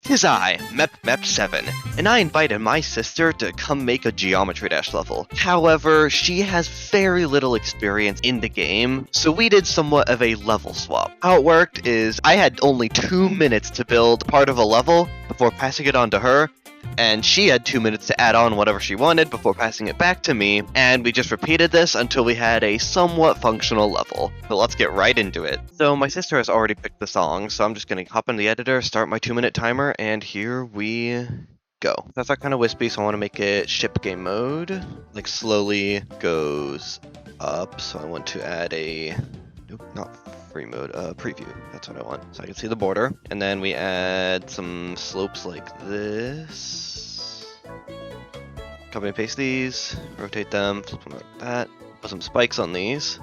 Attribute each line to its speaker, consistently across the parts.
Speaker 1: 'Tis I, Mep7, and I invited my sister to come make a Geometry Dash level. However, she has very little experience in the game, so we did somewhat of a level swap. How it worked is I had only 2 minutes to build part of a level before passing it on to her, and she had 2 minutes to add on whatever she wanted before passing it back to me, and we just repeated this until we had a somewhat functional level. So let's get right into it. So my sister has already picked the song, so I'm just going to hop in the editor, start my 2-minute timer, and here we go. That's kind of wispy, so I want to make it ship game mode. Like slowly goes up, so I want to add a... Nope, not free mode, preview. That's what I want. So I can see the border. And then we add some slopes like this. Copy and paste these, rotate them, flip them like that. Put some spikes on these.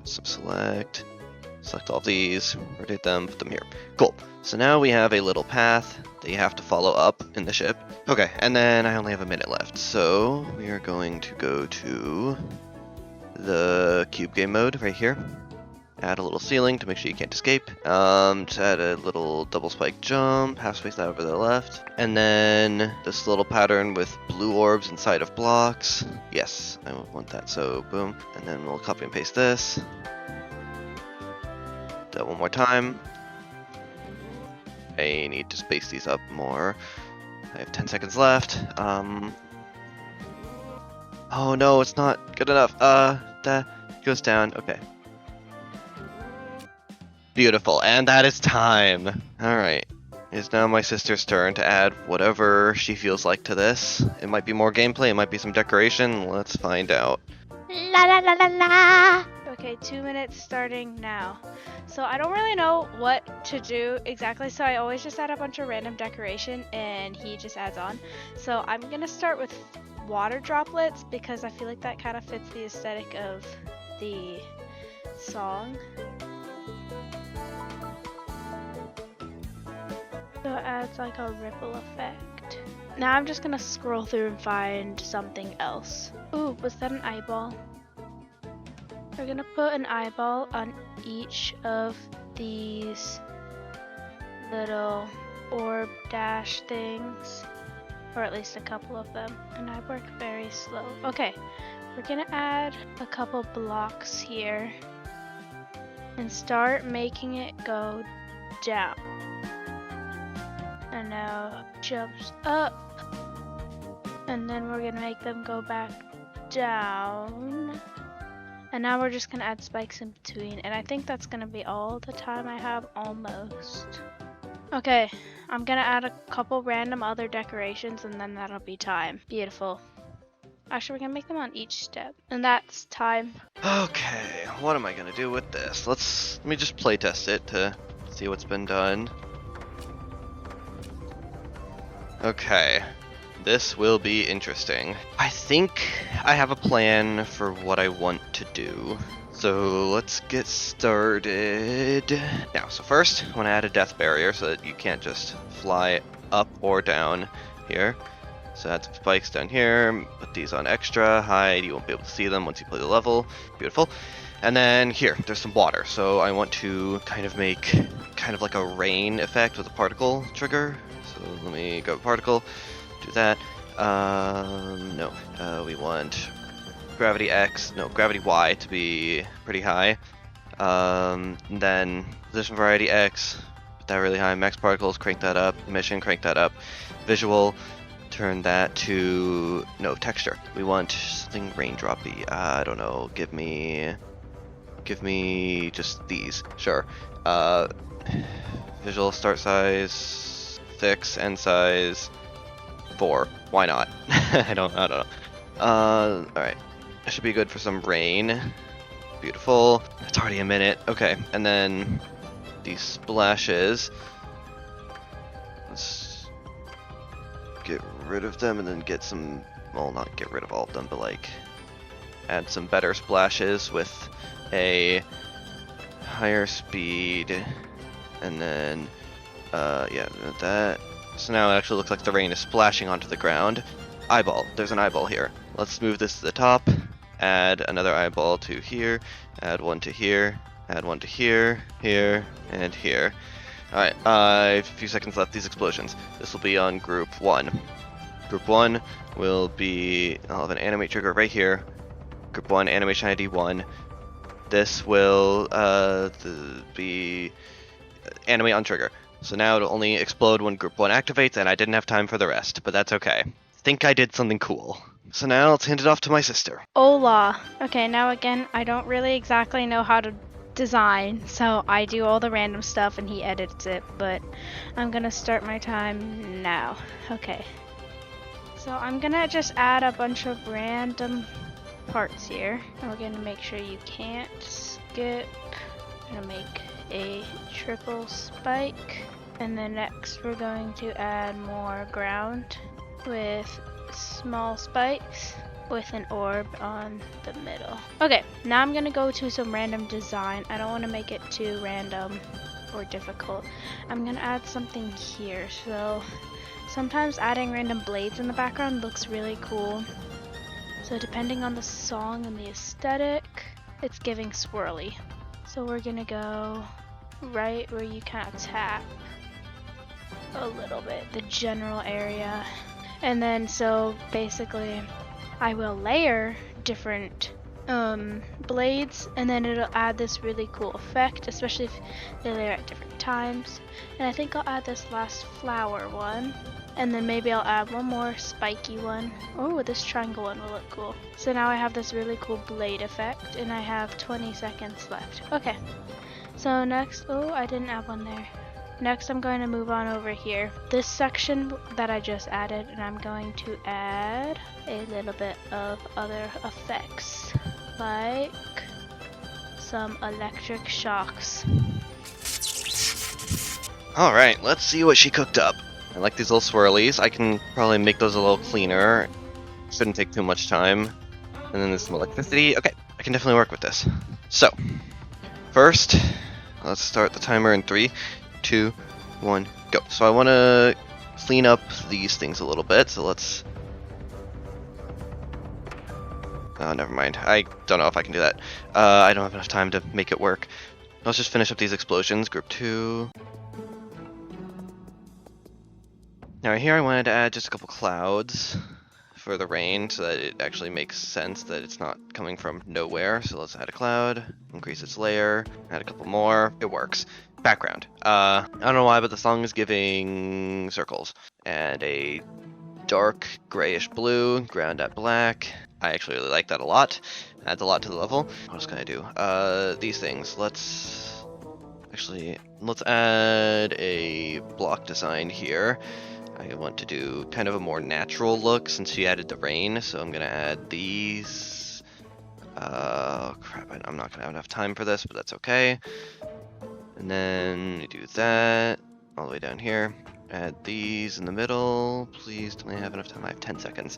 Speaker 1: Some select all of these, rotate them, put them here. Cool. So now we have a little path that you have to follow up in the ship. Okay, and then I only have a minute left. So we are going to go to the cube game mode right here. Add a little ceiling to make sure you can't escape. Just add a little double spike jump, half space that over to the left. And then this little pattern with blue orbs inside of blocks. Yes, I want that, so boom. And then we'll copy and paste this. Do that one more time. I need to space these up more. I have 10 seconds left. Oh no, it's not good enough. That goes down. Okay. Beautiful, and that is time. Alright. It's now my sister's turn to add whatever she feels like to this. It might be more gameplay, it might be some decoration. Let's find out.
Speaker 2: La la la la la! Okay, 2 minutes starting now. So I don't really know what to do exactly, so I always just add a bunch of random decoration and he just adds on. So I'm gonna start with water droplets because I feel like that kind of fits the aesthetic of the song. So it adds like a ripple effect. Now I'm just gonna scroll through and find something else. Ooh, was that an eyeball? We're gonna put an eyeball on each of these little orb dash things. Or at least a couple of them. And I work very slow. Okay, we're gonna add a couple blocks here. And start making it go down. And now jumps up. And then we're gonna make them go back down. And now we're just gonna add spikes in between. And I think that's gonna be all the time I have almost. Okay, I'm gonna add a couple random other decorations and then that'll be time. Beautiful. Actually, we're gonna make them on each step. And that's time.
Speaker 1: Okay, what am I gonna do with this? Let me just play test it to see what's been done. Okay, this will be interesting. I think I have a plan for what I want to do. So let's get started. Now, so first, I want to add a death barrier so that you can't just fly up or down here. So add some spikes down here, put these on extra, hide, you won't be able to see them once you play the level. Beautiful. And then here, there's some water. So I want to kind of make kind of like a rain effect with a particle trigger. So let me go particle, do that. We want gravity Y to be pretty high. Then position variety X, put that really high. Max particles, crank that up. Emission, crank that up. Visual, turn that to texture. We want something raindroppy. I don't know. Give me just these. Sure. Visual start size 6, end size 4. Why not? I don't know. Alright. That should be good for some rain. Beautiful. It's already a minute. Okay, and then these splashes. Let's get rid of them and then get some, well, not get rid of all of them, but like add some better splashes with a higher speed. And then, that. So now it actually looks like the rain is splashing onto the ground. Eyeball. There's an eyeball here. Let's move this to the top. Add another eyeball to here. Add one to here. Add one to here, here, and here. Alright, a few seconds left, these explosions. This will be on group 1. Group 1 will be, I'll have an animate trigger right here. Group 1, animation ID 1. This will be animate on trigger. So now it'll only explode when group 1 activates, and I didn't have time for the rest, but that's okay. Think I did something cool. So now let's hand it off to my sister.
Speaker 2: Hola. Okay, now again, I don't really exactly know how to design, so I do all the random stuff and he edits it, but I'm gonna start my time now. Okay. So I'm gonna just add a bunch of random parts here. And we're gonna make sure you can't skip. I'm gonna make a triple spike. And then next we're going to add more ground with small spikes with an orb on the middle. Okay, now I'm gonna go to some random design. I don't want to make it too random or difficult. I'm gonna add something here. So sometimes adding random blades in the background looks really cool. So depending on the song and the aesthetic, it's giving swirly. So we're gonna go right where you kind of tap a little bit, the general area. And then so basically I will layer different blades, and then it'll add this really cool effect, especially if they layer at different times. And I think I'll add this last flower one, and then maybe I'll add one more spiky one. Oh, this triangle one will look cool. So now I have this really cool blade effect, and I have 20 seconds left. Okay, so next, oh, I didn't add one there. Next, I'm going to move on over here. This section that I just added, and I'm going to add a little bit of other effects, like some electric shocks.
Speaker 1: Alright, let's see what she cooked up. I like these little swirlies. I can probably make those a little cleaner. Shouldn't take too much time. And then there's some electricity. Okay, I can definitely work with this. So, first, let's start the timer in 3, 2, 1, go. So I want to clean up these things a little bit, so let's... Oh, never mind. I don't know if I can do that. I don't have enough time to make it work. Let's just finish up these explosions. Group 2. Now here I wanted to add just a couple clouds for the rain so that it actually makes sense that it's not coming from nowhere. So let's add a cloud, increase its layer, add a couple more. It works. Background. I don't know why, but the song is giving circles and a dark grayish blue, ground at black. I actually really like that a lot. Adds a lot to the level. What else can I do? These things. Let's add a block design here. I want to do kind of a more natural look since she added the rain, so I'm gonna add these. Crap, I'm not gonna have enough time for this, but that's okay. And then we do that all the way down here. Add these in the middle. Please tell me I have enough time. I have 10 seconds.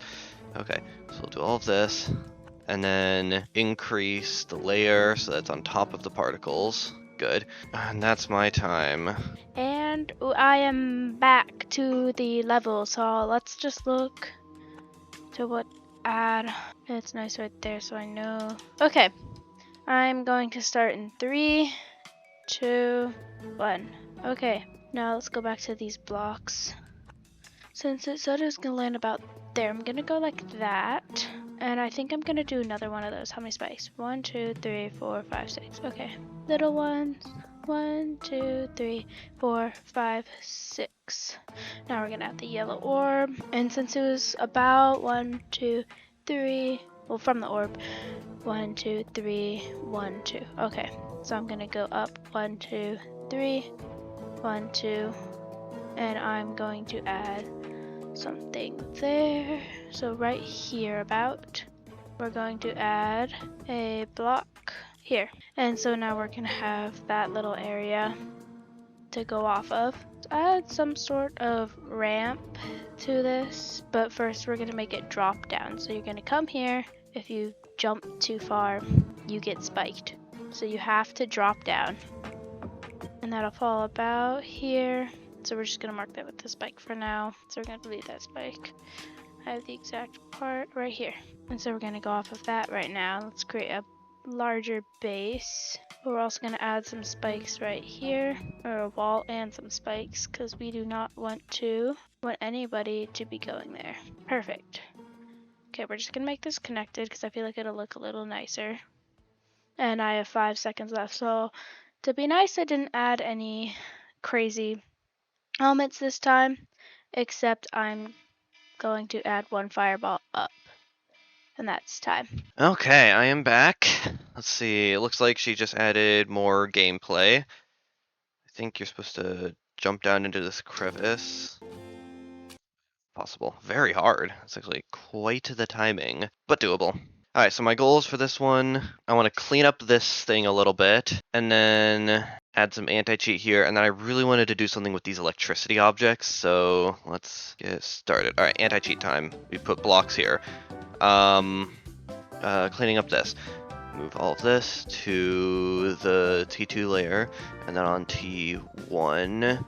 Speaker 1: Okay, so we'll do all of this. And then increase the layer so that's on top of the particles. Good. And that's my time.
Speaker 2: And I am back to the level, so let's just look to what add. It's nice right there, so I know. Okay, I'm going to start in 3, 2, 1. Okay, now let's go back to these blocks. Since it said it was gonna land about there, I'm gonna go like that. And I think I'm gonna do another one of those. How many spikes? 1, 2, 3, 4, 5, 6. Okay. Little ones. 1, 2, 3, 4, 5, 6. Now we're gonna add the yellow orb. And since it was about 1, 2, 3, well, from the orb, 1, 2, 3, 1, 2. Okay. So I'm gonna go up 1, 2, 3, 1, 2, and I'm going to add something there. So right here about, we're going to add a block here. And so now we're gonna have that little area to go off of. Add some sort of ramp to this, but first we're gonna make it drop down. So you're gonna come here. If you jump too far, you get spiked. So you have to drop down. And that'll fall about here. So we're just gonna mark that with the spike for now. So we're gonna delete that spike. I have the exact part right here. And so we're gonna go off of that right now. Let's create a larger base. We're also going to add some spikes right here, or a wall and some spikes, because we do not want anybody to be going there. Perfect. Okay, we're just going to make this connected because I feel like it'll look a little nicer. And I have 5 seconds left, so to be nice, I didn't add any crazy elements this time, except I'm going to add one fireball up. And that's time.
Speaker 1: Okay, I am back. Let's see. It looks like she just added more gameplay. I think you're supposed to jump down into this crevice. Possible. Very hard. It's actually quite the timing, but doable. Alright, so my goals for this one, I want to clean up this thing a little bit, and then add some anti-cheat here, and then I really wanted to do something with these electricity objects, so let's get started. Alright, anti-cheat time. We put blocks here. Cleaning up this. Move all of this to the T2 layer, and then on T1,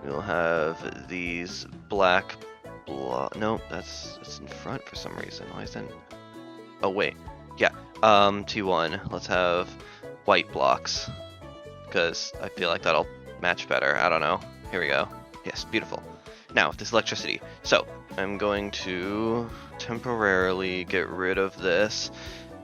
Speaker 1: we'll have these black no, it's in front for some reason. Why is that? Oh, wait. Yeah. T1. Let's have white blocks, because I feel like that'll match better. I don't know. Here we go. Yes, beautiful. Now, this electricity. So, I'm going to temporarily get rid of this,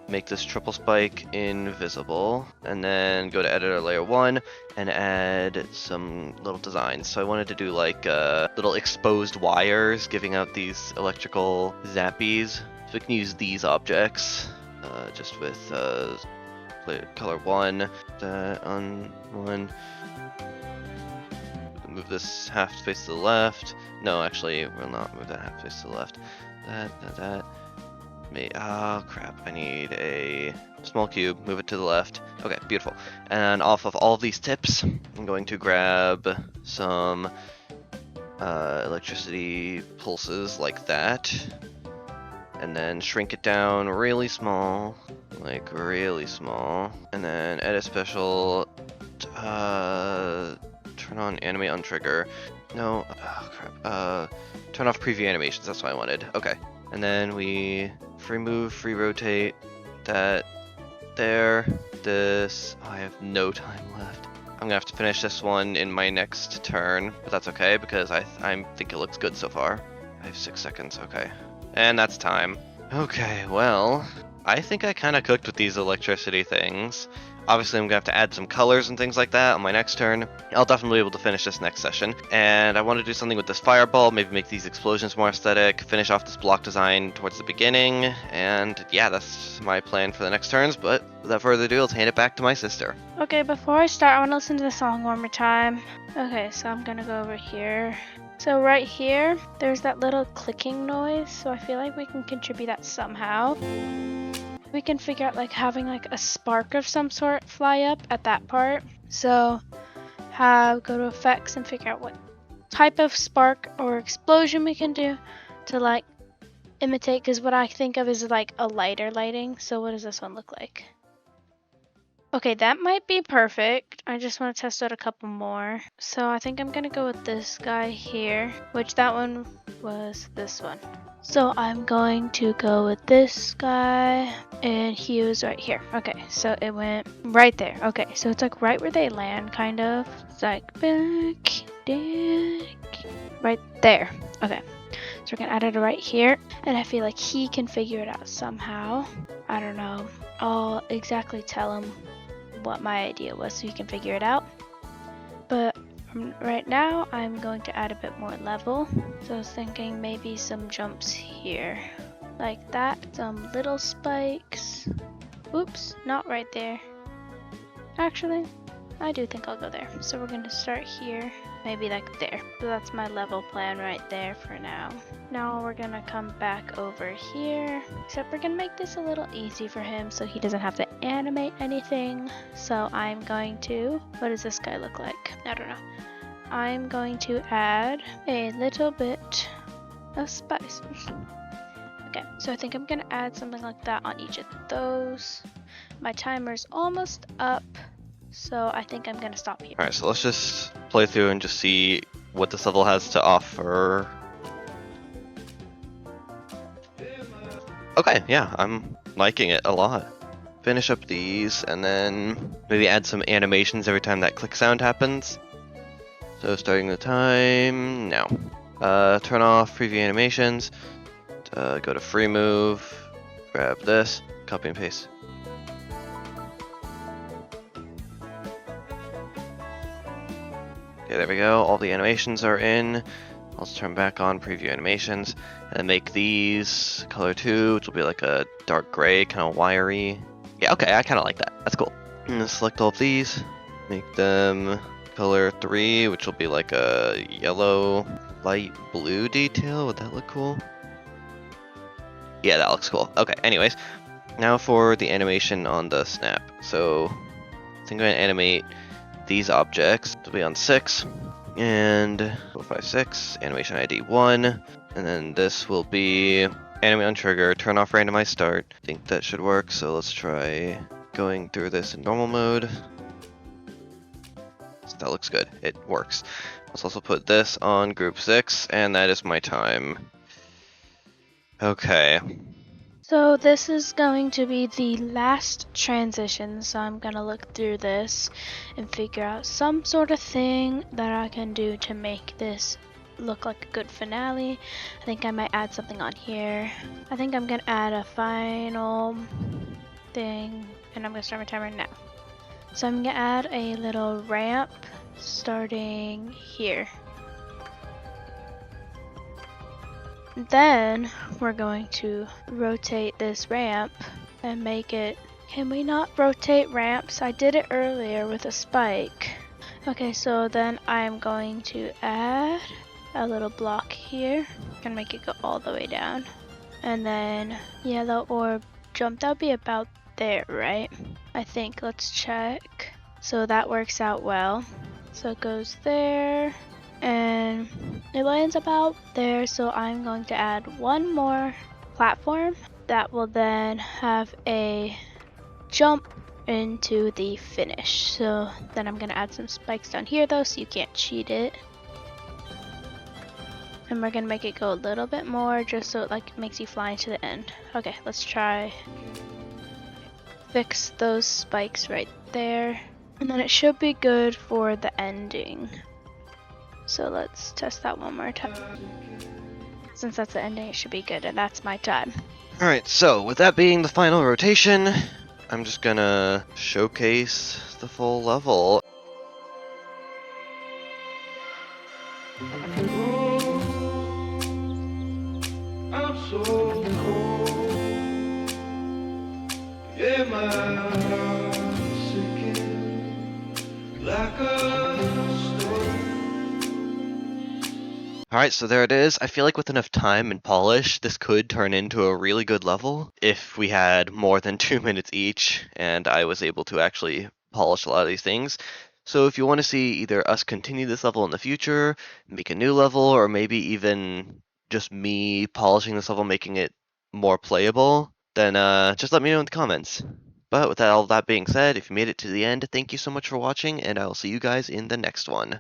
Speaker 1: make this triple spike invisible, and then go to editor layer 1 and add some little designs. So I wanted to do like little exposed wires giving out these electrical zappies. So we can use these objects just with color 1, that on 1. Move this half space to the left. No, actually, we'll not move that half space to the left. That. Oh crap, I need a small cube, move it to the left. Okay, beautiful. And off of all of these tips, I'm going to grab some electricity pulses like that, and then shrink it down really small, like really small, and then edit special, turn on animate on trigger. No, oh crap, turn off preview animations, that's what I wanted. Okay. And then we free move, free rotate, that there, this. Oh, I have no time left. I'm gonna have to finish this one in my next turn, but that's okay because I think it looks good so far. I have 6 seconds, okay. And that's time. Okay, well, I think I kind of cooked with these electricity things. Obviously, I'm going to have to add some colors and things like that on my next turn. I'll definitely be able to finish this next session. And I want to do something with this fireball, maybe make these explosions more aesthetic, finish off this block design towards the beginning. And yeah, that's my plan for the next turns. But without further ado, let's hand it back to my sister.
Speaker 2: Okay, before I start, I want to listen to the song one more time. Okay, so I'm going to go over here. So right here, there's that little clicking noise. So I feel like we can contribute that somehow. We can figure out like having like a spark of some sort fly up at that part. So go to effects and figure out what type of spark or explosion we can do to like imitate, because what I think of is like a lighter lighting. So what does this one look like? Okay, that might be perfect. I just want to test out a couple more. So I think I'm gonna go with this guy here, which that one was this one. So I'm going to go with this guy, and he was right here. Okay, so it went right there. Okay, so it's like right where they land, kind of. It's like back, right there. Okay, so we're gonna add it right here, and I feel like he can figure it out somehow. I don't know. I'll exactly tell him what my idea was so he can figure it out. But right now, I'm going to add a bit more level. So I was thinking maybe some jumps here, like that. Some little spikes. Oops, not right there. Actually, I do think I'll go there. So we're going to start here, maybe like there. So that's my level plan right there for now. Now we're going to come back over here, except we're going to make this a little easy for him so he doesn't have to animate anything. So I'm going to, what does this guy look like? I don't know. I'm going to add a little bit of spice. Okay, so I think I'm going to add something like that on each of those. My timer's almost up, so I think I'm going to stop here.
Speaker 1: Alright, so let's just play through and just see what this level has to offer. Okay, yeah, I'm liking it a lot. finish up these, and then maybe add some animations every time that click sound happens. So starting the time now. Turn off preview animations. Go to free move. Grab this. Copy and paste. Okay, there we go. All the animations are in. Let's turn back on preview animations and make these color 2, which will be like a dark gray, kind of wiry. Yeah, okay, I kind of like that. That's cool. Select all of these, make them color 3, which will be like a yellow, light blue detail. Would that look cool? Yeah, that looks cool. Okay, anyways, now for the animation on the snap. So I think I'm going to animate these objects. It'll be on 6. And 4, 5, 6, animation ID 1, and then this will be animate on trigger, turn off randomized start. I think that should work, so let's try going through this in normal mode. So that looks good, it works. Let's also put this on group 6, and that is my time. Okay.
Speaker 2: So this is going to be the last transition, so I'm gonna look through this and figure out some sort of thing that I can do to make this look like a good finale. I think I might add something on here. I think I'm gonna add a final thing, and I'm gonna start my timer now. So I'm gonna add a little ramp starting here. Then we're going to rotate this ramp and make it. Can we not rotate ramps? I did it earlier with a spike. Okay, so then I'm going to add a little block here. Gonna make it go all the way down. And then yellow orb jump. That'll be about there, right? I think. Let's check. So that works out well. So it goes there. And it lands about there, so I'm going to add one more platform that will then have a jump into the finish. So then I'm going to add some spikes down here though, so you can't cheat it. And we're going to make it go a little bit more just so it like makes you fly into the end. Okay, let's try fix those spikes right there, and then it should be good for the ending. So let's test that one more time. Since that's the ending, it should be good, and that's my time.
Speaker 1: Alright, so with that being the final rotation, I'm just gonna showcase the full level. I'm so cold. Yeah, my heart's sinking like a Alright, so there it is. I feel like with enough time and polish, this could turn into a really good level if we had more than 2 minutes each and I was able to actually polish a lot of these things. So if you want to see either us continue this level in the future, make a new level, or maybe even just me polishing this level, making it more playable, then just let me know in the comments. But with all that being said, if you made it to the end, thank you so much for watching, and I will see you guys in the next one.